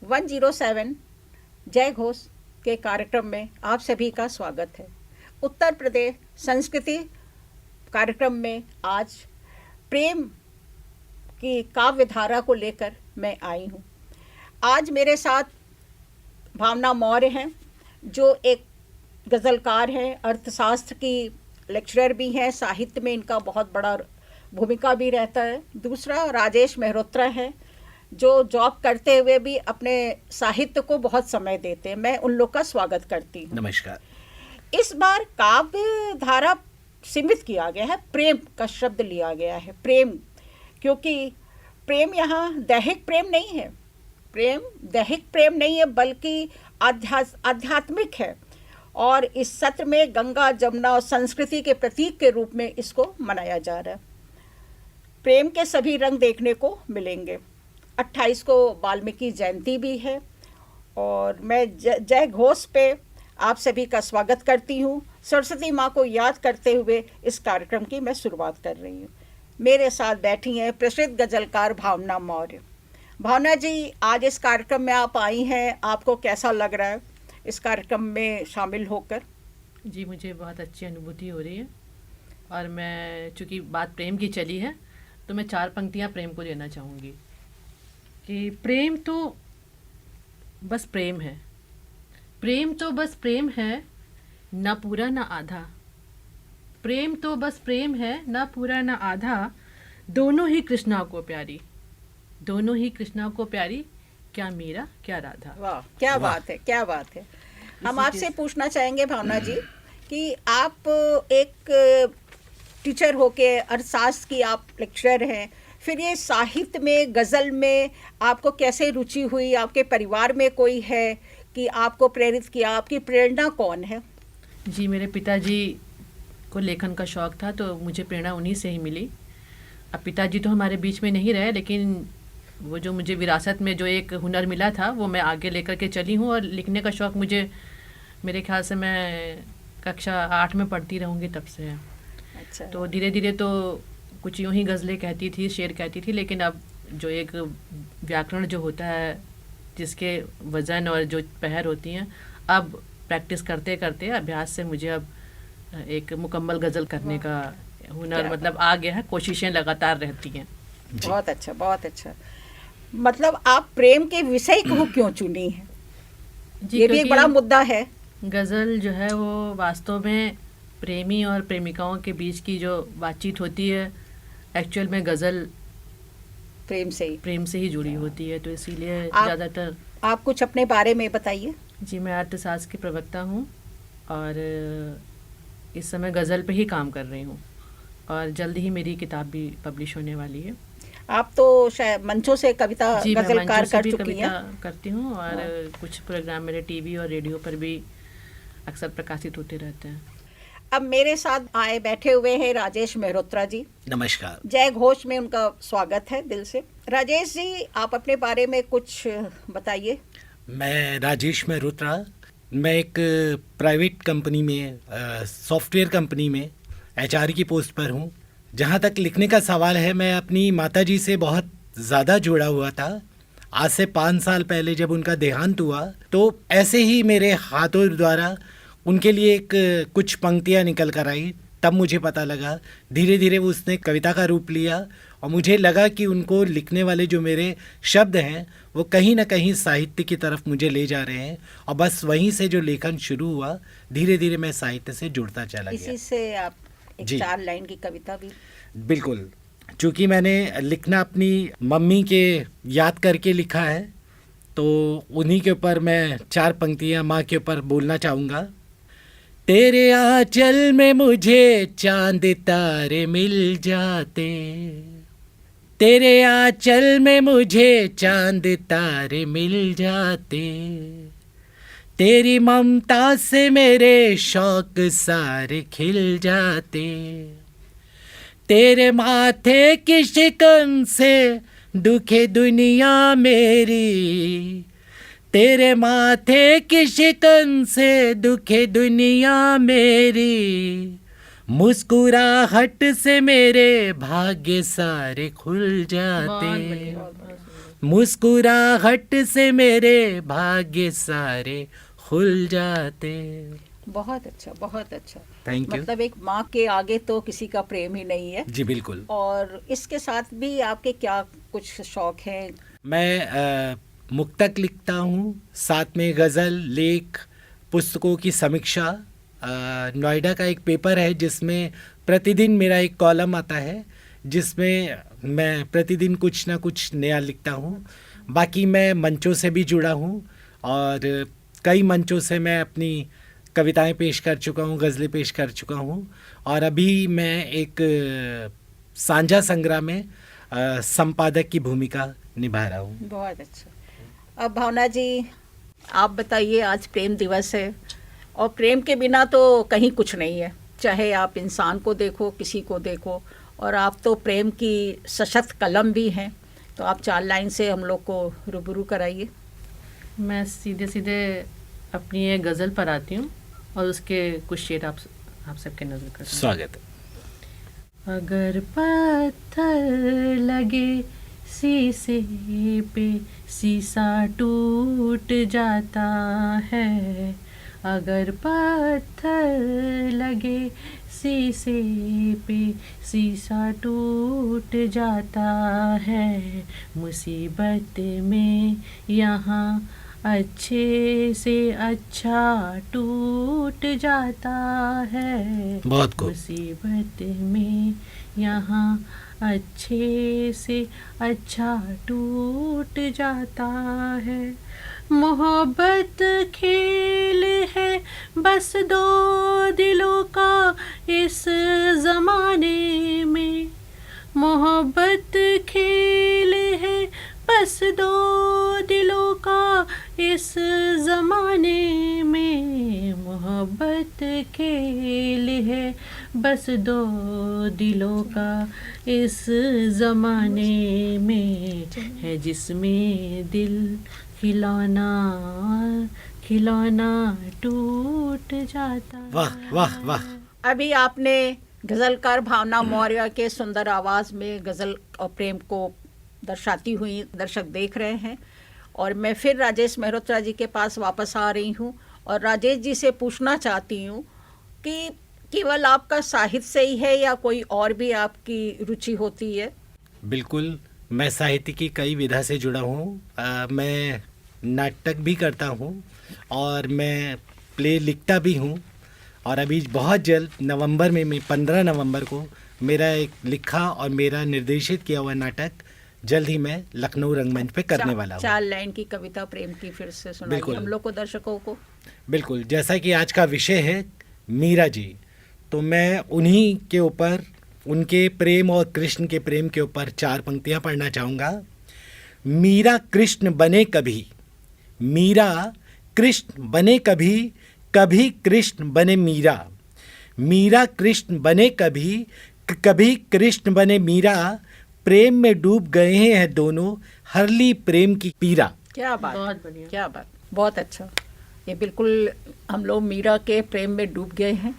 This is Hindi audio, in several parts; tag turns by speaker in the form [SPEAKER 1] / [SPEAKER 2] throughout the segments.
[SPEAKER 1] 107 जय घोष के कार्यक्रम में आप सभी का स्वागत है। उत्तर प्रदेश संस्कृति कार्यक्रम में आज प्रेम की काव्य धारा को लेकर मैं आई हूँ। आज मेरे साथ भावना मौर्य हैं, जो एक गज़लकार हैं, अर्थशास्त्र की लेक्चरर भी हैं, साहित्य में इनका बहुत बड़ा भूमिका भी रहता है। दूसरा राजेश मेहरोत्रा है, जो जॉब करते हुए भी अपने साहित्य को बहुत समय देते हैं। मैं उन लोग का स्वागत करती हूँ।
[SPEAKER 2] नमस्कार।
[SPEAKER 1] इस बार काव्य धारा सीमित किया गया है, प्रेम का शब्द लिया गया है। प्रेम, क्योंकि प्रेम यहाँ दैहिक प्रेम नहीं है, प्रेम दैहिक प्रेम नहीं है, बल्कि आध्यात्मिक है। और इस सत्र में गंगा जमुना और संस्कृति के प्रतीक के रूप में इसको मनाया जा रहा है। प्रेम के सभी रंग देखने को मिलेंगे। 28 को वाल्मीकि जयंती भी है और मैं जय घोष पे आप सभी का स्वागत करती हूँ। सरस्वती माँ को याद करते हुए इस कार्यक्रम की मैं शुरुआत कर रही हूँ। मेरे साथ बैठी हैं प्रसिद्ध गज़लकार भावना मौर्य। भावना जी, आज इस कार्यक्रम में आप आई हैं, आपको कैसा लग रहा है इस कार्यक्रम में शामिल होकर?
[SPEAKER 3] जी, मुझे बहुत अच्छी अनुभूति हो रही है। और मैं, चूँकि बात प्रेम की चली है, तो मैं 4 पंक्तियाँ प्रेम को देना चाहूँगी कि प्रेम तो बस प्रेम है, प्रेम तो बस प्रेम है, ना पूरा ना आधा। प्रेम तो बस प्रेम है, ना पूरा ना आधा, दोनों ही कृष्णा को प्यारी, दोनों ही कृष्णा को प्यारी, क्या मीरा क्या राधा।
[SPEAKER 1] वाह, क्या बात है, क्या बात है। हम आपसे पूछना चाहेंगे भावना जी कि आप एक टीचर होके, अर्थशास्त्र की आप लेक्चरर हैं, फिर ये साहित्य में, गज़ल में आपको कैसे रुचि हुई? आपके परिवार में कोई है कि आपको प्रेरित किया? आपकी प्रेरणा कौन है?
[SPEAKER 3] जी, मेरे पिताजी को लेखन का शौक़ था, तो मुझे प्रेरणा उन्हीं से ही मिली। अब पिताजी तो हमारे बीच में नहीं रहे, लेकिन वो जो मुझे विरासत में जो एक हुनर मिला था, वो मैं आगे लेकर के चली हूँ। और लिखने का शौक़ मुझे, मेरे ख्याल से मैं कक्षा 8 में पढ़ती रहूँगी तब से है।
[SPEAKER 1] अच्छा।
[SPEAKER 3] तो धीरे धीरे तो कुछ यूँ ही गज़लें कहती थी, शेर कहती थी, लेकिन अब जो एक व्याकरण जो होता है, जिसके वज़न और जो पहर होती हैं, अब प्रैक्टिस करते करते अभ्यास से मुझे अब एक मुकम्मल गज़ल करने का हुनर मतलब आ गया है। कोशिशें लगातार रहती हैं।
[SPEAKER 1] बहुत अच्छा, बहुत अच्छा। मतलब आप प्रेम के विषय को क्यों चुनी है? ये भी एक बड़ा मुद्दा है।
[SPEAKER 3] गज़ल जो है वो वास्तव में प्रेमी और प्रेमिकाओं के बीच की जो बातचीत होती है, एक्चुअल में गज़ल प्रेम से ही जुड़ी होती है। तो इसीलिए ज़्यादातर।
[SPEAKER 1] आप कुछ अपने बारे में बताइए।
[SPEAKER 3] जी, मैं अर्थशास्त्र की प्रवक्ता हूँ और इस समय गज़ल पे ही काम कर रही हूँ, और जल्द ही मेरी किताब भी पब्लिश होने वाली है।
[SPEAKER 1] आप तो शायद मंचों से कविता गज़लकार कर चुकी हैं।
[SPEAKER 3] करती हूँ, और कुछ प्रोग्राम मेरे टीवी और रेडियो पर भी अक्सर प्रकाशित होते रहते हैं।
[SPEAKER 1] अब मेरे साथ आए बैठे हुए हैं राजेश मेहरोत्रा जी।
[SPEAKER 2] नमस्कार।
[SPEAKER 1] जय घोष में उनका स्वागत है दिल से। राजेश जी, आप अपने बारे में कुछ बताइए।
[SPEAKER 2] मैं राजेश मेहरोत्रा, मैं एक प्राइवेट कंपनी में, सॉफ्टवेयर कंपनी में HR की पोस्ट पर हूँ। जहाँ तक लिखने का सवाल है, मैं अपनी माताजी से बहुत ज़्यादा जुड़ा हुआ था। आज से 5 साल पहले जब उनका देहांत हुआ, तो ऐसे ही मेरे हाथों द्वारा उनके लिए एक कुछ पंक्तियाँ निकल कर आई। तब मुझे पता लगा, धीरे धीरे उसने कविता का रूप लिया, और मुझे लगा कि उनको लिखने वाले जो मेरे शब्द हैं, वो कहीं ना कहीं साहित्य की तरफ मुझे ले जा रहे हैं। और बस वहीं से जो लेखन शुरू हुआ, धीरे धीरे मैं साहित्य से जुड़ता चला गया।
[SPEAKER 1] इसी से आप एक 4 लाइन की कविता भी।
[SPEAKER 2] बिल्कुल, चूँकि मैंने लिखना अपनी मम्मी के याद करके लिखा है, तो उन्हीं के ऊपर मैं 4 पंक्तियाँ माँ के ऊपर बोलना चाहूँगा। तेरे आंचल में मुझे चांद तारे मिल जाते, तेरे आंचल में मुझे चांद तारे मिल जाते, तेरी ममता से मेरे शौक सारे खिल जाते, तेरे माथे की शिकन से दुखे दुनिया मेरी, तेरे माथे की शिकन से दुखे दुनिया मेरी, मुस्कुराहट से मेरे भाग्य सारे खुल जाते। मुस्कुराहट से मेरे भाग्य सारे खुल जाते।
[SPEAKER 1] बहुत अच्छा, बहुत अच्छा।
[SPEAKER 2] Thank you.
[SPEAKER 1] मतलब एक माँ के आगे तो किसी का प्रेम ही नहीं है।
[SPEAKER 2] जी बिल्कुल।
[SPEAKER 1] और इसके साथ भी आपके क्या कुछ शौक हैं?
[SPEAKER 2] मैं मुक्तक लिखता हूँ, साथ में गज़ल, लेख, पुस्तकों की समीक्षा। नोएडा का एक पेपर है जिसमें प्रतिदिन मेरा एक कॉलम आता है, जिसमें मैं प्रतिदिन कुछ ना कुछ नया लिखता हूँ। बाकी मैं मंचों से भी जुड़ा हूँ और कई मंचों से मैं अपनी कविताएं पेश कर चुका हूँ, गज़लें पेश कर चुका हूँ। और अभी मैं एक साझा संग्रह में संपादक की भूमिका निभा रहा हूँ।
[SPEAKER 1] बहुत अच्छा। अब भावना जी, आप बताइए, आज प्रेम दिवस है और प्रेम के बिना तो कहीं कुछ नहीं है, चाहे आप इंसान को देखो, किसी को देखो। और आप तो प्रेम की सशक्त कलम भी हैं, तो आप 4 लाइन से हम लोग को रूबरू कराइए।
[SPEAKER 3] मैं सीधे सीधे अपनी ये गज़ल पर आती हूँ और उसके कुछ शेर आप सबके नज़र करते हैं।
[SPEAKER 2] स्वागत है।
[SPEAKER 3] अगर पत्थर लगे शीशे पे, शीशा टूट जाता है। अगर पत्थर लगे शीशे पे, शीशा टूट जाता है। मुसीबत में यहाँ अच्छे से अच्छा टूट जाता है।
[SPEAKER 2] बहुत खूब।
[SPEAKER 3] मुसीबत में यहाँ अच्छे से अच्छा टूट जाता है। मोहब्बत खेल है बस 2 दिलों का इस ज़माने में। मोहब्बत खेल है बस 2 दिलों का इस ज़माने में। मोहब्बत खेल है बस 2 दिलों का इस ज़माने में। है जिसमें दिल खिलौना खिलौना टूट जाता।
[SPEAKER 2] वाह वाह वाह।
[SPEAKER 1] अभी आपने गज़लकार भावना मौर्य के सुंदर आवाज़ में गज़ल और प्रेम को दर्शाती हुई दर्शक देख रहे हैं। और मैं फिर राजेश मेहरोत्रा जी के पास वापस आ रही हूँ और राजेश जी से पूछना चाहती हूँ कि केवल आपका साहित्य से ही है या कोई और भी आपकी रुचि होती है?
[SPEAKER 2] बिल्कुल, मैं साहित्य की कई विधा से जुड़ा हूँ। मैं नाटक भी करता हूँ और मैं प्ले लिखता भी हूँ। और अभी बहुत जल्द नवंबर में, 15 नवंबर को मेरा एक लिखा और मेरा निर्देशित किया हुआ नाटक जल्द ही मैं लखनऊ रंगमंच पे करने वाला हूँ।
[SPEAKER 1] 4 लाइन की कविता प्रेम की फिर से सुनाइए
[SPEAKER 2] बिल्कुल।
[SPEAKER 1] हम लोग को, दर्शकों को।
[SPEAKER 2] बिल्कुल, जैसा कि आज का विषय है मीरा जी, तो मैं उन्हीं के ऊपर, उनके प्रेम और कृष्ण के प्रेम के ऊपर 4 पंक्तियाँ पढ़ना चाहूँगा। मीरा कृष्ण बने कभी, मीरा कृष्ण बने कभी, कभी कृष्ण बने मीरा। मीरा कृष्ण बने कभी, कभी कृष्ण बने मीरा। प्रेम में डूब गए हैं दोनों, हर ली प्रेम की पीरा।
[SPEAKER 1] क्या बात,
[SPEAKER 3] बहुत बढ़िया।
[SPEAKER 1] क्या बात, बहुत अच्छा। ये बिल्कुल हम लोग मीरा के प्रेम में डूब गए हैं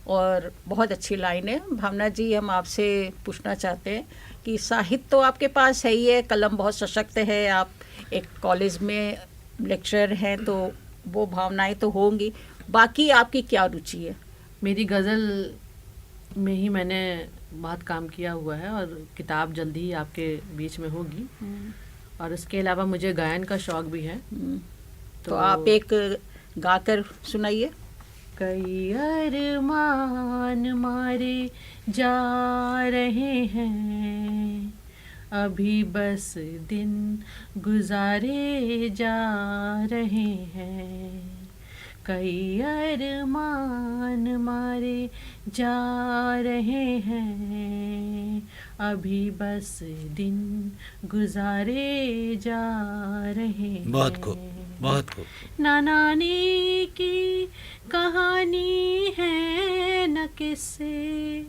[SPEAKER 1] और बहुत अच्छी लाइन है। भावना जी, हम आपसे पूछना चाहते हैं कि साहित्य तो आपके पास है ही है, कलम बहुत सशक्त है, आप एक कॉलेज में लेक्चरर हैं, तो वो भावनाएं तो होंगी। बाकी आपकी क्या रुचि है?
[SPEAKER 3] मेरी गज़ल में ही मैंने बहुत काम किया हुआ है और किताब जल्दी ही आपके बीच में होगी। और इसके अलावा मुझे गायन का शौक भी है।
[SPEAKER 1] तो आप एक गाकर सुनाइए।
[SPEAKER 3] कई अरमान मारे जा रहे हैं, अभी बस दिन गुजारे जा रहे हैं। कई अरमान मारे जा रहे हैं, अभी बस दिन गुजारे जा रहे हैं।
[SPEAKER 2] बहुत खूब, बहुत खूब।
[SPEAKER 3] ना नानी की कहानी है न किस्से,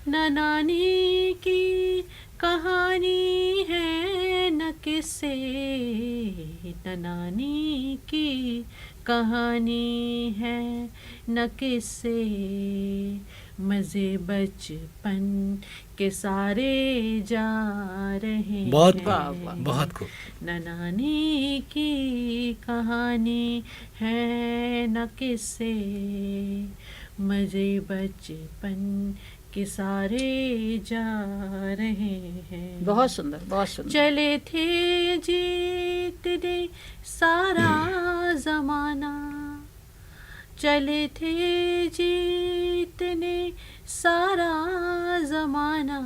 [SPEAKER 3] न नानी की कहानी है न किस्से, न नानी की कहानी है न किस्से। मज़े बचपन के सारे जा रहे
[SPEAKER 2] बहुत
[SPEAKER 3] हैं।
[SPEAKER 1] वाह, वाह।
[SPEAKER 2] बहुत खूब।
[SPEAKER 3] न नानी की कहानी है न किस्से, मज़े बचपन के सारे जा रहे हैं।
[SPEAKER 1] बहुत सुंदर, बहुत सुंदर।
[SPEAKER 3] चले थे जीतने सारा जमाना, चले थे जीतने सारा जमाना,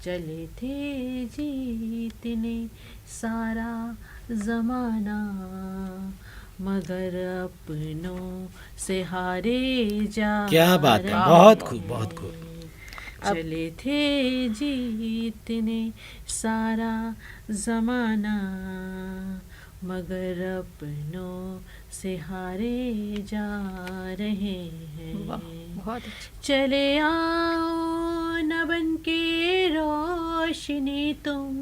[SPEAKER 3] चले थे जीतने सारा जमाना, मगर अपनों से हारे जा
[SPEAKER 2] क्या बात है,
[SPEAKER 3] रहे
[SPEAKER 2] बहुत खूब, बहुत खूब।
[SPEAKER 3] चले थे जीतने सारा जमाना, मगर अपनों से हारे जा रहे
[SPEAKER 1] वाह,
[SPEAKER 3] हैं।
[SPEAKER 1] बहुत अच्छा।
[SPEAKER 3] चले आओ न बन के रोशनी तुम,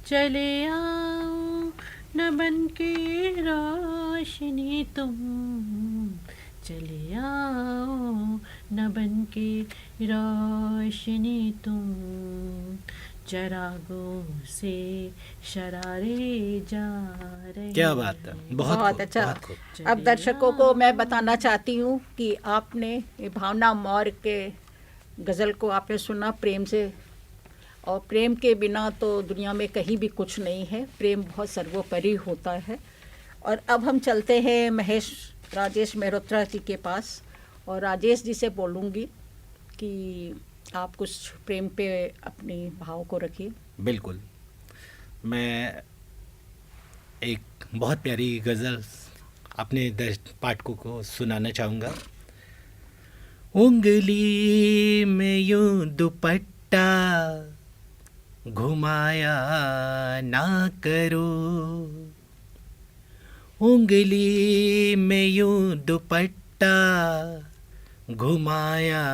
[SPEAKER 3] चले आओ न बन के रोशनी तुम, चले आओ न बन के रोशनी तुम, चरागों से शरारे जा रहे
[SPEAKER 2] क्या बात है, बहुत
[SPEAKER 1] बहुत
[SPEAKER 2] खूब,
[SPEAKER 1] अच्छा।
[SPEAKER 2] बहुत खूब।
[SPEAKER 1] अब दर्शकों को मैं बताना चाहती हूँ कि आपने ये भावना मौर्य के गज़ल को आपने सुना प्रेम से, और प्रेम के बिना तो दुनिया में कहीं भी कुछ नहीं है। प्रेम बहुत सर्वोपरि होता है। और अब हम चलते हैं राजेश मेहरोत्रा जी के पास, और राजेश जी से बोलूँगी कि आप कुछ प्रेम पे अपनी भाव को रखिए।
[SPEAKER 2] बिल्कुल। मैं एक बहुत प्यारी गज़ल अपने पाठकों को सुनाना चाहूँगा। उंगली में यूं दुपट्टा घुमाया ना करो, उंगली में यूं दुपट्टा घुमाया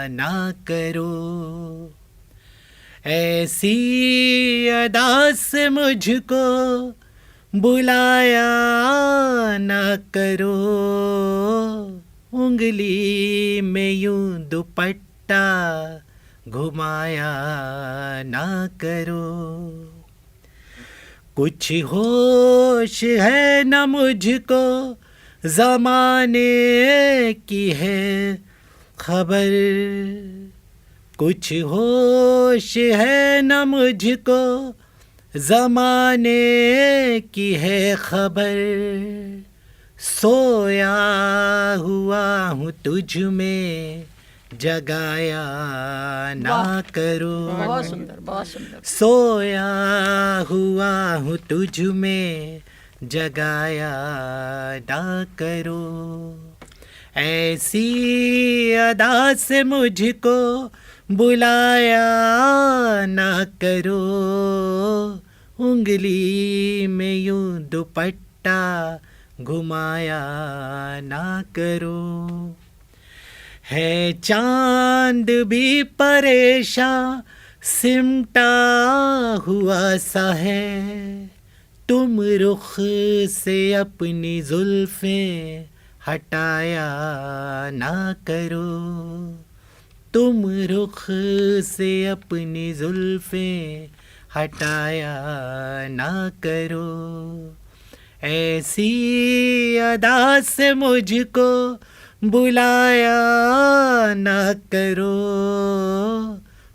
[SPEAKER 2] ना करो, ऐसी अदा से मुझको बुलाया ना करो, उंगली में यूं दुपट्टा घुमाया ना करो, कुछ होश है न मुझको ज़माने की है खबर, कुछ होश है न मुझको ज़माने की है खबर, सोया हुआ हूँ तुझ में जगाया ना करो,
[SPEAKER 1] बहुत सुंदर, बहुत सुंदर।
[SPEAKER 2] सोया हुआ हूँ तुझ में जगाया ना करो, ऐसी अदा से मुझको बुलाया ना करो, उंगली में यूं दुपट्टा घुमाया ना करो, है चांद भी परेशान सिमटा हुआ सा है, तुम रुख से अपनी जुल्फें हटाया ना करो, तुम रुख से अपनी जुल्फें हटाया ना करो, ऐसी अदा से मुझको बुलाया ना करो,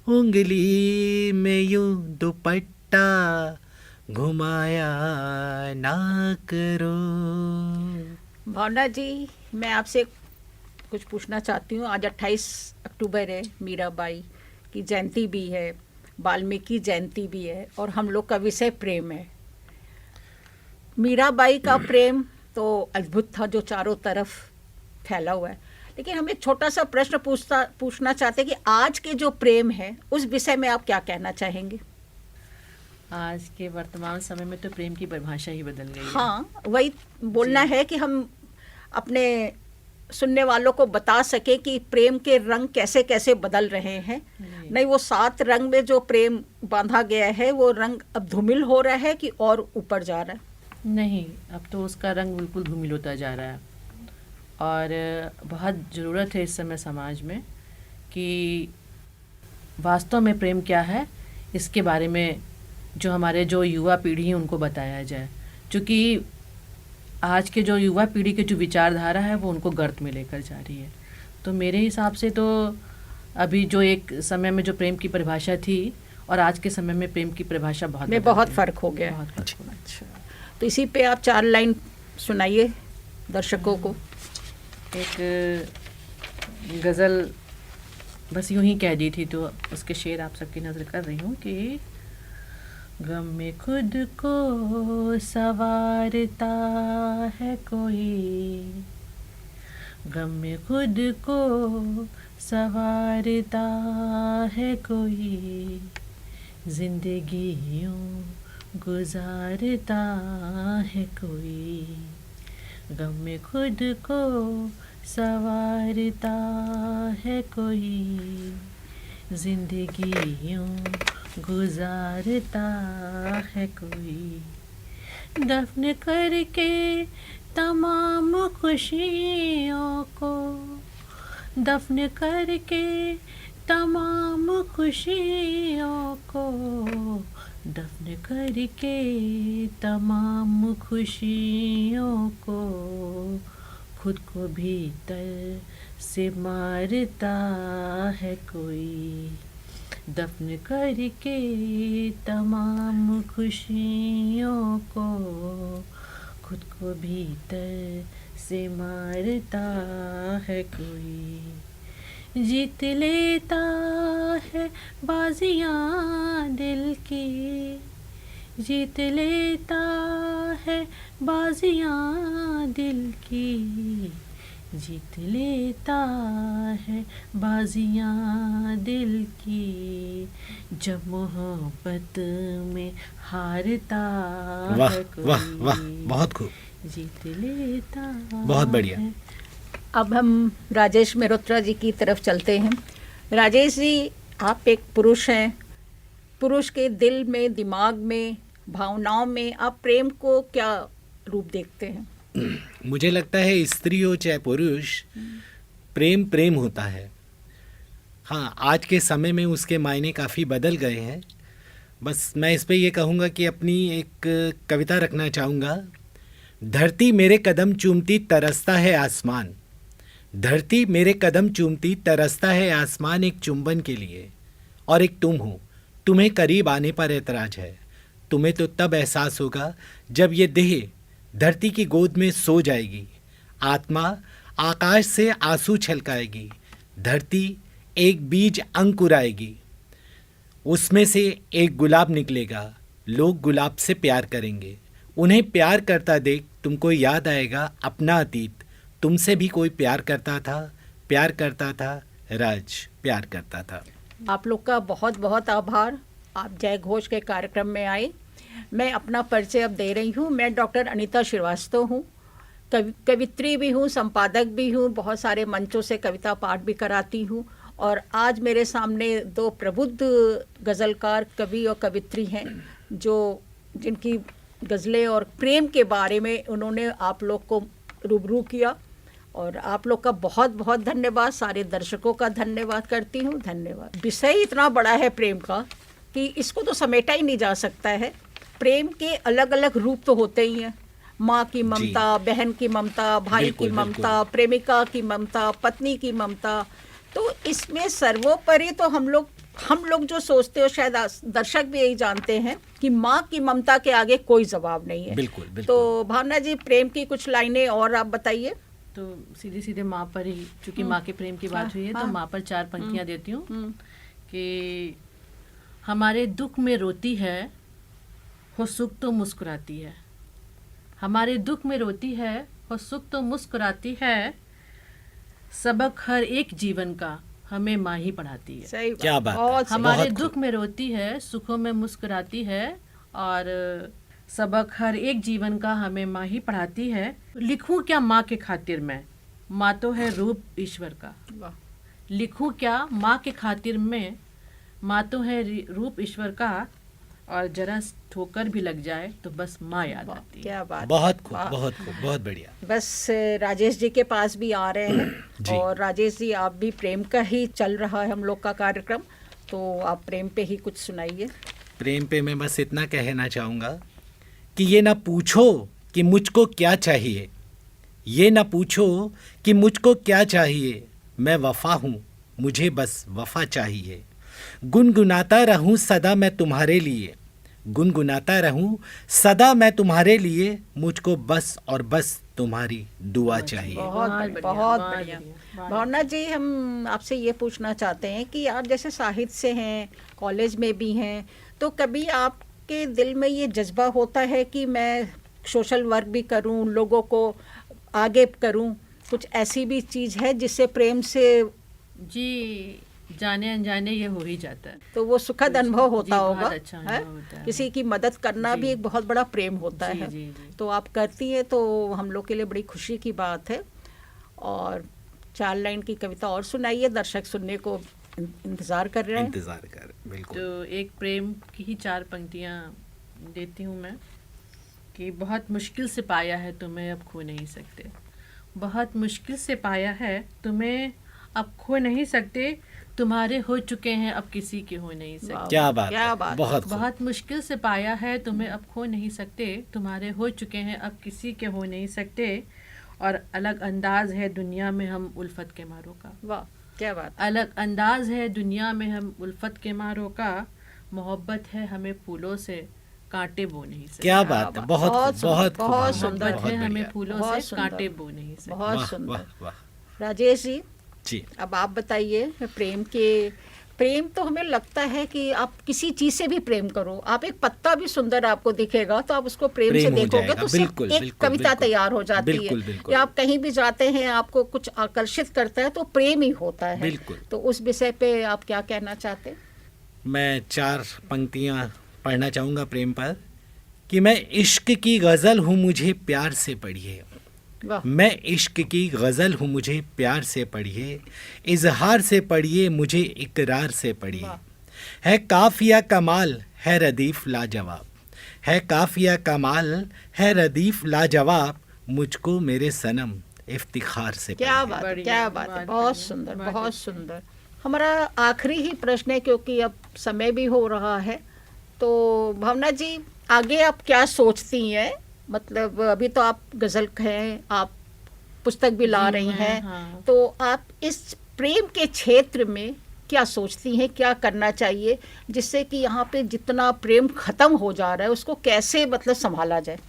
[SPEAKER 2] उंगली में यूं दुपट्टा घुमाया ना करो।
[SPEAKER 1] भावना जी, मैं आपसे कुछ पूछना चाहती हूँ। आज 28 अक्टूबर है, मीराबाई की जयंती भी है, वाल्मीकि जयंती भी है, और हम लोग का विषय प्रेम है। मीराबाई का प्रेम तो अद्भुत था, जो चारों तरफ फैला हुआ है। लेकिन हम एक छोटा सा प्रश्न पूछना चाहते हैं कि आज के जो प्रेम है उस विषय में आप क्या कहना चाहेंगे?
[SPEAKER 3] आज के वर्तमान समय में तो प्रेम की परिभाषा ही बदल गई है।
[SPEAKER 1] हाँ, वही बोलना है कि हम अपने सुनने वालों को बता सके कि प्रेम के रंग कैसे कैसे बदल रहे हैं। नहीं, वो 7 रंग में जो प्रेम बांधा गया है वो रंग अब धूमिल हो रहा है कि और ऊपर जा रहा है?
[SPEAKER 3] नहीं, अब तो उसका रंग बिल्कुल धूमिल होता जा रहा है। और बहुत ज़रूरत है इस समय समाज में कि वास्तव में प्रेम क्या है, इसके बारे में जो हमारे जो युवा पीढ़ी है उनको बताया जाए, क्योंकि आज के जो युवा पीढ़ी की जो विचारधारा है वो उनको गर्त में लेकर जा रही है। तो मेरे हिसाब से तो अभी जो एक समय में जो प्रेम की परिभाषा थी और आज के समय में प्रेम की परिभाषा बहुत
[SPEAKER 1] में
[SPEAKER 3] बदल
[SPEAKER 1] बहुत
[SPEAKER 3] गई है।
[SPEAKER 1] फ़र्क हो गया है।
[SPEAKER 3] बहुत फर्क हो गया।
[SPEAKER 1] अच्छा, तो इसी पे आप 4 लाइन सुनाइए दर्शकों को।
[SPEAKER 3] एक गज़ल बस यूं ही कह दी थी, तो उसके शेर आप सबकी नज़र कर रही हूँ कि गम में खुद को संवारता है कोई, गम में खुद को संवारता है कोई, जिंदगी यूं गुजारता है कोई, गम में खुद को संवारता है कोई, जिंदगी यूं गुजारता है कोई, दफन करके तमाम खुशियों को, दफन करके तमाम खुशियों को, दफन करके तमाम खुशियों को, खुद को भीतर से मारता है कोई, दफन करके तमाम खुशियों को, खुद को भीतर से मारता है कोई, जीत लेता है बाजियां दिल की, जीत लेता है बाजियां दिल की, जीत लेता है बाजियां दिल की, जब मोहब्बत में हारता
[SPEAKER 2] वाह
[SPEAKER 3] है कोई,
[SPEAKER 2] वाह वाह, बहुत खूब,
[SPEAKER 3] जीत लेता
[SPEAKER 2] बहुत बढ़िया।
[SPEAKER 3] है।
[SPEAKER 1] अब हम राजेश मेहरोत्रा जी की तरफ चलते हैं। राजेश जी, आप एक पुरुष हैं। पुरुष के दिल में, दिमाग में, भावनाओं में आप प्रेम को क्या रूप देखते हैं?
[SPEAKER 2] मुझे लगता है स्त्री हो चाहे पुरुष, प्रेम प्रेम होता है। हाँ, आज के समय में उसके मायने काफ़ी बदल गए हैं। बस मैं इस पे ये कहूँगा कि अपनी एक कविता रखना चाहूँगा। धरती मेरे कदम चूमती तरसता है आसमान, धरती मेरे कदम चूमती तरसता है आसमान एक चुंबन के लिए, और एक तुम हो, तुम्हें करीब आने पर ऐतराज है, तुम्हें तो तब एहसास होगा जब ये देह धरती की गोद में सो जाएगी, आत्मा आकाश से आंसू छलकाएगी, धरती एक बीज अंकुराएगी, उसमें से एक गुलाब निकलेगा, लोग गुलाब से प्यार करेंगे, उन्हें प्यार करता देख तुमको याद आएगा अपना अतीत, तुमसे भी कोई प्यार करता था, प्यार करता था, राज प्यार करता था।
[SPEAKER 1] आप लोग का बहुत बहुत आभार, आप जय घोष के कार्यक्रम में आए। मैं अपना परिचय अब दे रही हूँ। मैं डॉक्टर अनीता श्रीवास्तव हूँ, कवित्री भी हूँ, संपादक भी हूँ, बहुत सारे मंचों से कविता पाठ भी कराती हूँ, और आज मेरे सामने 2 प्रबुद्ध गज़लकार, कवि और कवित्री हैं जो जिनकी गज़लें और प्रेम के बारे में उन्होंने आप लोग को रूबरू किया। और आप लोग का बहुत बहुत धन्यवाद, सारे दर्शकों का धन्यवाद करती हूँ। धन्यवाद। विषय इतना बड़ा है प्रेम का कि इसको तो समेटा ही नहीं जा सकता है। प्रेम के अलग अलग रूप तो होते ही हैं, माँ की ममता, बहन की ममता, भाई की
[SPEAKER 2] बिल्कुल,
[SPEAKER 1] ममता,
[SPEAKER 2] बिल्कुल।
[SPEAKER 1] प्रेमिका की ममता, पत्नी की ममता। तो इसमें सर्वोपरि तो हम लोग जो सोचते हो, शायद दर्शक भी यही जानते हैं कि माँ की ममता के आगे कोई जवाब नहीं है।
[SPEAKER 2] बिल्कुल, बिल्कुल।
[SPEAKER 1] तो भावना जी, प्रेम की कुछ लाइनें और आप बताइए।
[SPEAKER 3] तो सीधे सीधे माँ पर ही, चूंकि माँ के प्रेम की बात हुई है, तो माँ पर 4 पंक्तियाँ देती हूँ कि हमारे दुख में रोती है, हो सुख तो मुस्कुराती है, हमारे दुख में रोती है, हो सुख तो मुस्कुराती है, सबक हर एक जीवन का हमें माँ ही पढ़ाती है।
[SPEAKER 1] सही बात,
[SPEAKER 2] क्या बात है।
[SPEAKER 1] बहुत सही।
[SPEAKER 3] हमारे
[SPEAKER 2] बहुत खूब।
[SPEAKER 3] दुख में रोती है, सुखों में मुस्कुराती है, और सबक हर एक जीवन का हमें माँ ही पढ़ाती है। लिखूं क्या माँ के खातिर मैं, माँ तो है रूप ईश्वर का,
[SPEAKER 1] वाह।
[SPEAKER 3] लिखूं क्या माँ के खातिर में, माँ तो है रूप ईश्वर का, और जरा ठोकर भी लग जाए तो बस माँ याद
[SPEAKER 1] वाह,
[SPEAKER 3] आती है।
[SPEAKER 1] क्या बात।
[SPEAKER 2] बहुत खूब,
[SPEAKER 1] वाह।
[SPEAKER 2] बहुत खूब, बहुत बढ़िया।
[SPEAKER 1] बस राजेश जी के पास भी आ रहे हैं
[SPEAKER 2] जी।
[SPEAKER 1] और राजेश जी आप भी प्रेम का ही चल रहा है हम लोग का कार्यक्रम, तो आप प्रेम पे ही कुछ सुनाइए।
[SPEAKER 2] प्रेम पे मैं बस इतना कहना चाहूँगा कि ये ना पूछो कि मुझको क्या चाहिए, ये ना पूछो कि मुझको क्या चाहिए, मैं वफा हूँ, मुझे बस वफा चाहिए। गुनगुनाता रहूँ सदा मैं तुम्हारे लिए, गुनगुनाता रहूँ सदा मैं तुम्हारे लिए, मुझको बस और बस तुम्हारी दुआ चाहिए।
[SPEAKER 1] बहुत
[SPEAKER 3] बहुत
[SPEAKER 1] बढ़िया,
[SPEAKER 3] बढ़िया,
[SPEAKER 1] बहुत
[SPEAKER 3] बहुत
[SPEAKER 1] बढ़िया।
[SPEAKER 3] बढ़िया।
[SPEAKER 1] भावना जी, हम आपसे ये पूछना चाहते हैं कि आप जैसे साहित्य से हैं, कॉलेज में भी हैं, तो कभी आपके दिल में ये जज्बा होता है कि मैं सोशल वर्क भी करूं, लोगों को आगे करूं, कुछ ऐसी भी चीज़ है जिससे प्रेम से,
[SPEAKER 3] जी, जाने अनजाने ये हो ही जाता है।
[SPEAKER 1] तो वो सुखद अनुभव होता
[SPEAKER 3] जी,
[SPEAKER 1] होगा,
[SPEAKER 3] बहुत अच्छा
[SPEAKER 1] है?
[SPEAKER 3] अनुभव होता है।
[SPEAKER 1] किसी की मदद करना
[SPEAKER 3] जी।
[SPEAKER 1] भी एक बहुत बड़ा प्रेम होता
[SPEAKER 3] जी,
[SPEAKER 1] है।
[SPEAKER 3] जी, जी।
[SPEAKER 1] तो आप करती हैं तो हम लोग के लिए बड़ी खुशी की बात है। और 4 लाइन की कविता और सुनाइए, दर्शक सुनने को इंतजार कर रहे हैं।
[SPEAKER 2] इंतजार कर, बिल्कुल।
[SPEAKER 3] तो एक प्रेम की ही 4 पंक्तियाँ देती हूँ मैं कि बहुत मुश्किल से पाया है तुम्हें अब खो नहीं सकते, बहुत मुश्किल से पाया है तुम्हें अब खो नहीं सकते, तुम्हारे हो चुके हैं अब किसी के हो नहीं सकते।
[SPEAKER 1] वाह,
[SPEAKER 2] क्या बात
[SPEAKER 1] क्या
[SPEAKER 2] है,
[SPEAKER 1] बात है।
[SPEAKER 2] बहुत खूब।
[SPEAKER 3] बहुत मुश्किल से पाया है तुम्हें अब खो नहीं सकते, तुम्हारे हो चुके हैं अब किसी के हो नहीं सकते, और अलग अंदाज है दुनिया में हम उल्फत के मारों का।
[SPEAKER 1] वाह, क्या बात।
[SPEAKER 3] अलग अंदाज है दुनिया में हम उल्फत के मारों का, मोहब्बत है हमें फूलों से कांटे बो नहीं सकते।
[SPEAKER 2] क्या बात है, बहुत
[SPEAKER 1] बहुत
[SPEAKER 2] खूब,
[SPEAKER 1] सुंदर,
[SPEAKER 2] बहुत खूब,
[SPEAKER 1] बहुत
[SPEAKER 2] बहुत
[SPEAKER 1] सुंदर।
[SPEAKER 3] मोहब्बत है
[SPEAKER 2] बढ़िया।
[SPEAKER 3] हमें फूलों
[SPEAKER 1] बहुत
[SPEAKER 3] से
[SPEAKER 1] सुंदर।
[SPEAKER 3] कांटे बो नहीं सकते।
[SPEAKER 1] बहुत
[SPEAKER 2] वाह,
[SPEAKER 1] सुंदर।
[SPEAKER 2] वाह, वाह।
[SPEAKER 1] राजेश जी,
[SPEAKER 2] जी।
[SPEAKER 1] अब आप बताइए, प्रेम तो हमें लगता है कि आप किसी चीज से भी प्रेम करो, आप एक पत्ता भी सुंदर आपको दिखेगा तो आप उसको प्रेम से
[SPEAKER 2] प्रेम हो
[SPEAKER 1] देखोगे
[SPEAKER 2] जाएगा,
[SPEAKER 1] तो सिर्फ
[SPEAKER 2] बिल्कुल,
[SPEAKER 1] एक
[SPEAKER 2] बिल्कुल,
[SPEAKER 1] कविता
[SPEAKER 2] बिल्कुल।
[SPEAKER 1] तैयार हो जाती
[SPEAKER 2] बिल्कुल,
[SPEAKER 1] है।
[SPEAKER 2] बिल्कुल।
[SPEAKER 1] या आप कहीं भी जाते हैं, आपको कुछ आकर्षित करता है तो प्रेम ही होता है।
[SPEAKER 2] बिल्कुल।
[SPEAKER 1] तो उस विषय पे आप क्या कहना चाहते हैं?
[SPEAKER 2] मैं 4 पंक्तियाँ पढ़ना चाहूँगा प्रेम पर कि मैं इश्क की गज़ल हूँ, मुझे प्यार से पढ़िए।
[SPEAKER 1] वाह,
[SPEAKER 2] मैं इश्क की गज़ल हूँ, मुझे प्यार से पढ़िए, इजहार से पढ़िए, मुझे इकरार से पढ़िए।
[SPEAKER 1] वाह।
[SPEAKER 2] है काफ़िया कमाल है रदीफ़ लाजवाब, है काफ़िया कमाल है रदीफ़ लाजवाब, मुझको मेरे सनम इफ्तिखार से
[SPEAKER 1] क्या
[SPEAKER 2] पढ़िए।
[SPEAKER 1] बात है,
[SPEAKER 3] बढ़िया,
[SPEAKER 1] क्या बात है,
[SPEAKER 3] बहुत
[SPEAKER 1] बहुत
[SPEAKER 3] बढ़िया,
[SPEAKER 1] सुंदर,
[SPEAKER 3] बहुत
[SPEAKER 1] बहुत
[SPEAKER 3] अच्छा।
[SPEAKER 1] सुंदर। हमारा आखिरी ही प्रश्न है क्योंकि अब समय भी हो रहा है, तो भावना जी आगे आप क्या सोचती हैं? मतलब अभी तो आप गज़ल हैं, आप पुस्तक भी ला
[SPEAKER 3] जी,
[SPEAKER 1] रही
[SPEAKER 3] मैं,
[SPEAKER 1] हैं,
[SPEAKER 3] हाँ।
[SPEAKER 1] तो आप इस प्रेम के क्षेत्र में क्या सोचती हैं, क्या करना चाहिए जिससे कि यहाँ पे जितना प्रेम खत्म हो जा रहा है उसको कैसे मतलब संभाला जाए?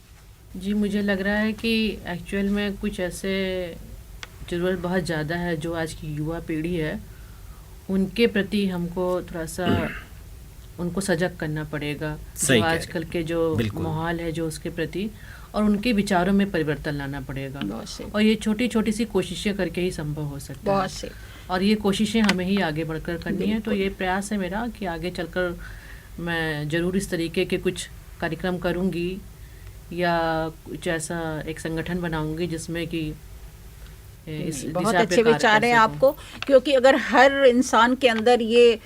[SPEAKER 3] जी, मुझे लग रहा है कि एक्चुअल में कुछ ऐसे ज़रूरत बहुत ज़्यादा है जो आज की युवा पीढ़ी है, उनके प्रति हमको थोड़ा सा उनको सजग करना पड़ेगा।
[SPEAKER 2] सही
[SPEAKER 3] जो
[SPEAKER 2] कह रहे
[SPEAKER 3] आजकल के जो
[SPEAKER 2] बिल्कुल।
[SPEAKER 3] माहौल है जो उसके प्रति, और उनके विचारों में परिवर्तन लाना पड़ेगा।
[SPEAKER 1] बहुत से,
[SPEAKER 3] और ये छोटी छोटी सी कोशिशें करके ही संभव हो सकता है।
[SPEAKER 1] बहुत से।
[SPEAKER 3] और ये कोशिशें हमें ही आगे बढ़कर करनी है। तो
[SPEAKER 1] बिल्कुल।
[SPEAKER 3] ये प्रयास है मेरा कि आगे चलकर मैं ज़रूर इस तरीके के कुछ कार्यक्रम करूँगी या कुछ ऐसा एक संगठन बनाऊँगी जिसमें कि इस
[SPEAKER 1] बहुत
[SPEAKER 3] दिशा पे
[SPEAKER 1] अच्छे
[SPEAKER 3] कार्य
[SPEAKER 1] विचार
[SPEAKER 3] कर
[SPEAKER 1] हैं
[SPEAKER 3] सकूं।
[SPEAKER 1] आपको, क्योंकि अगर हर इंसान के अंदर ये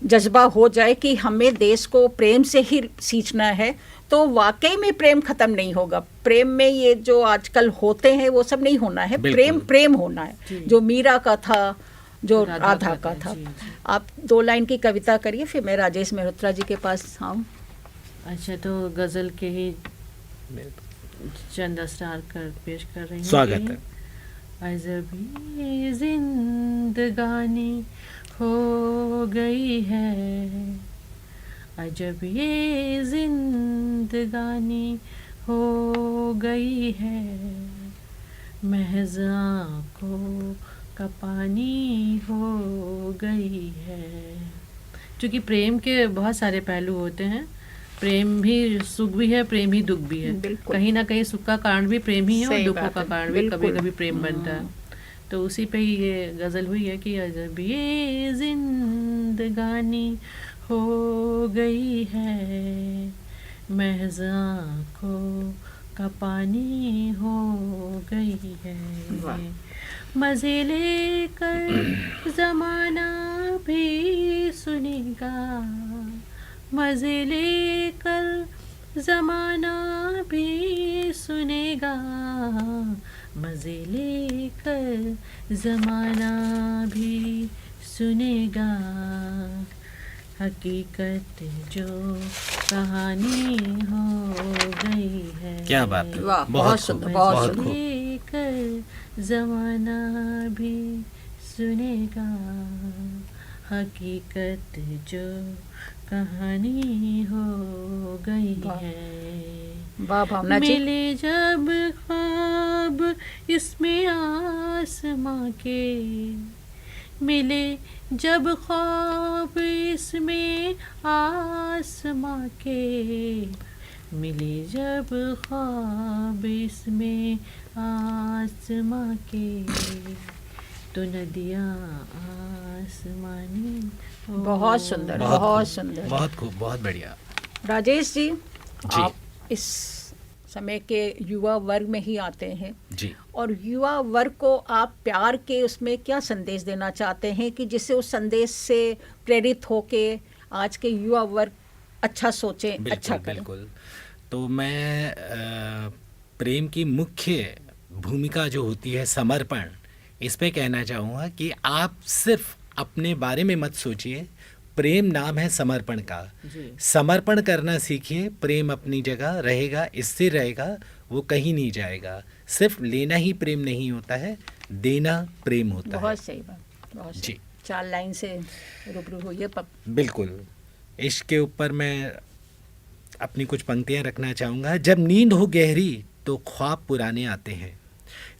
[SPEAKER 1] जज्बा हो जाए कि हमें देश को प्रेम से ही सींचना है तो वाकई में प्रेम खत्म नहीं होगा। प्रेम में ये जो आजकल होते हैं वो सब नहीं होना है,
[SPEAKER 2] बिल्कुल।
[SPEAKER 1] प्रेम प्रेम होना है,
[SPEAKER 3] जी।
[SPEAKER 1] जो मीरा का था, जो
[SPEAKER 3] राधा
[SPEAKER 1] राधा
[SPEAKER 3] का
[SPEAKER 1] का
[SPEAKER 3] था,
[SPEAKER 1] था।
[SPEAKER 3] जी, जी।
[SPEAKER 1] आप 2 लाइन की कविता करिए, फिर मैं राजेश मेहरोत्रा जी के पास आऊँ।
[SPEAKER 3] अच्छा, तो गज़ल के ही चंद असरार कर पेश कर रही हूँ।
[SPEAKER 2] स्वागत
[SPEAKER 3] कि
[SPEAKER 2] है।
[SPEAKER 3] अजबी जिंदगानी हो गई है, अजब ये जिंदगानी हो गई है, महज़ आँखों का पानी हो गई है। क्योंकि प्रेम के बहुत सारे पहलू होते हैं, प्रेम भी सुख भी है, प्रेम ही दुख भी है।
[SPEAKER 1] बिल्कुल।
[SPEAKER 3] कहीं ना कहीं सुख का कारण भी प्रेम ही है और
[SPEAKER 1] सही
[SPEAKER 3] दुखों
[SPEAKER 1] बात
[SPEAKER 3] का
[SPEAKER 1] है,
[SPEAKER 3] कारण भी कभी
[SPEAKER 1] बिल्कुल।
[SPEAKER 3] कभी प्रेम बनता है। तो उसी पे ही ये गज़ल हुई है कि अजब ये जिंदगानी हो गई है, महज़ आँखों का पानी हो गई है, मज़े लेकर ज़माना भी सुनेगा, मजे लेकर ज़माना भी सुनेगा, मजे लेकर ज़माना भी सुनेगा, हकीकत जो कहानी हो गई है।
[SPEAKER 2] क्या बात है,
[SPEAKER 1] वाह, बहुत
[SPEAKER 2] बहुत
[SPEAKER 1] सुंदर,
[SPEAKER 2] खूब,
[SPEAKER 1] बहुत
[SPEAKER 2] बहुत
[SPEAKER 1] सुंदर।
[SPEAKER 2] खूब।
[SPEAKER 3] लेकर ज़माना भी सुनेगा, हकीकत जो कहानी हो गई
[SPEAKER 1] वाह।
[SPEAKER 3] है।
[SPEAKER 1] वाह भावना जी।
[SPEAKER 3] मिले जब ख्वाब इसमें आसमां के, मिले जब ख्वाब इसमें आसमां के, मिले जब ख्वाब इसमें आसमां के, तो नदियाँ आसमानी हो।
[SPEAKER 1] बहुत सुंदर,
[SPEAKER 2] बहुत
[SPEAKER 1] बहुत
[SPEAKER 2] खूब,
[SPEAKER 1] सुंदर।
[SPEAKER 2] बहुत खूब, बहुत बढ़िया।
[SPEAKER 1] राजेश जी,
[SPEAKER 2] जी।
[SPEAKER 1] आप इस समय के युवा वर्ग में ही आते हैं,
[SPEAKER 2] जी।
[SPEAKER 1] और युवा वर्ग को आप प्यार के उसमें क्या संदेश देना चाहते हैं कि जिससे उस संदेश से प्रेरित होके आज के युवा वर्ग अच्छा सोचें, अच्छा
[SPEAKER 2] बिल्कुल
[SPEAKER 1] करें?
[SPEAKER 2] बिल्कुल। तो मैं प्रेम की मुख्य भूमिका जो होती है समर्पण, इस पे कहना चाहूँगा कि आप सिर्फ अपने बारे में मत सोचिए, प्रेम नाम है समर्पण का।
[SPEAKER 3] जी।
[SPEAKER 2] समर्पण करना सीखिए, प्रेम अपनी जगह रहेगा, स्थिर रहेगा, वो कहीं नहीं जाएगा। सिर्फ लेना ही प्रेम नहीं होता है, देना प्रेम होता है।
[SPEAKER 1] बहुत सही बात, बहुत सही।
[SPEAKER 2] जी।
[SPEAKER 1] 4 लाइन से रूबरू होइए।
[SPEAKER 2] बिल्कुल। इश्क के ऊपर मैं अपनी कुछ पंक्तियां रखना चाहूँगा। जब नींद हो गहरी तो ख्वाब पुराने आते हैं,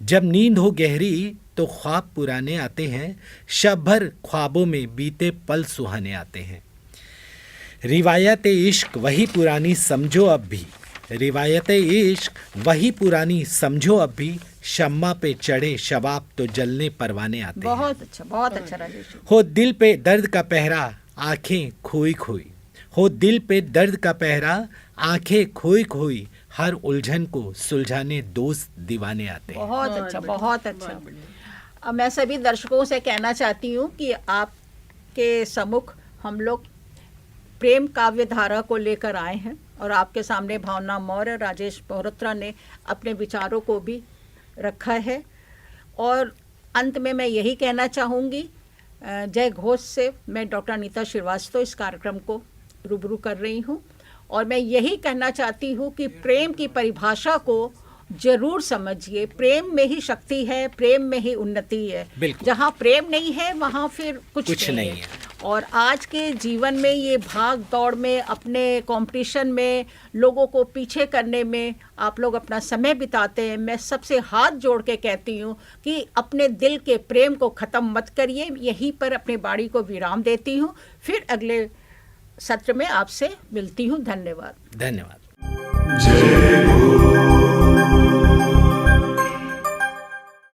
[SPEAKER 2] जब नींद हो गहरी तो ख्वाब पुराने आते हैं, शब भर ख्वाबों में बीते पल सुहाने आते हैं। रिवायत इश्क वही पुरानी समझो अब भी, रिवायत इश्क वही पुरानी समझो अब भी, शम्मा पे चढ़े शबाब तो जलने परवाने आते हैं।
[SPEAKER 1] बहुत अच्छा, बहुत अच्छा राजेश जी।
[SPEAKER 2] हो दिल पे दर्द का पहरा, आंखें खोई खोई, हो दिल पे दर्द का पहरा, आंखें खोई खोई, हर उलझन को सुलझाने दोस्त दीवाने आते हैं।
[SPEAKER 1] बहुत अच्छा,
[SPEAKER 3] बढ़िया,
[SPEAKER 1] बहुत अच्छा।
[SPEAKER 3] बहुत बढ़िया।
[SPEAKER 1] अब मैं सभी दर्शकों से कहना चाहती हूँ कि आपके सम्मुख हम लोग प्रेम काव्य धारा को लेकर आए हैं, और आपके सामने भावना मौर्य, राजेश मल्होत्रा ने अपने विचारों को भी रखा है। और अंत में मैं यही कहना चाहूँगी, जय घोष से मैं डॉक्टर अनीता श्रीवास्तव इस कार्यक्रम को रूबरू कर रही हूँ, और मैं यही कहना चाहती हूँ कि प्रेम की परिभाषा को जरूर समझिए। प्रेम में ही शक्ति है, प्रेम में ही उन्नति है।
[SPEAKER 2] बिल्कुल।
[SPEAKER 1] जहाँ प्रेम नहीं है वहाँ फिर कुछ नहीं है। और आज के जीवन में ये भाग दौड़ में, अपने कंपटीशन में, लोगों को पीछे करने में आप लोग अपना समय बिताते हैं। मैं सबसे हाथ जोड़ के कहती हूँ कि अपने दिल के प्रेम को ख़त्म मत करिए। यहीं पर अपनी बाड़ी को विराम देती हूँ, फिर अगले सत्र में आपसे मिलती हूँ। धन्यवाद।
[SPEAKER 2] धन्यवाद।
[SPEAKER 4] जय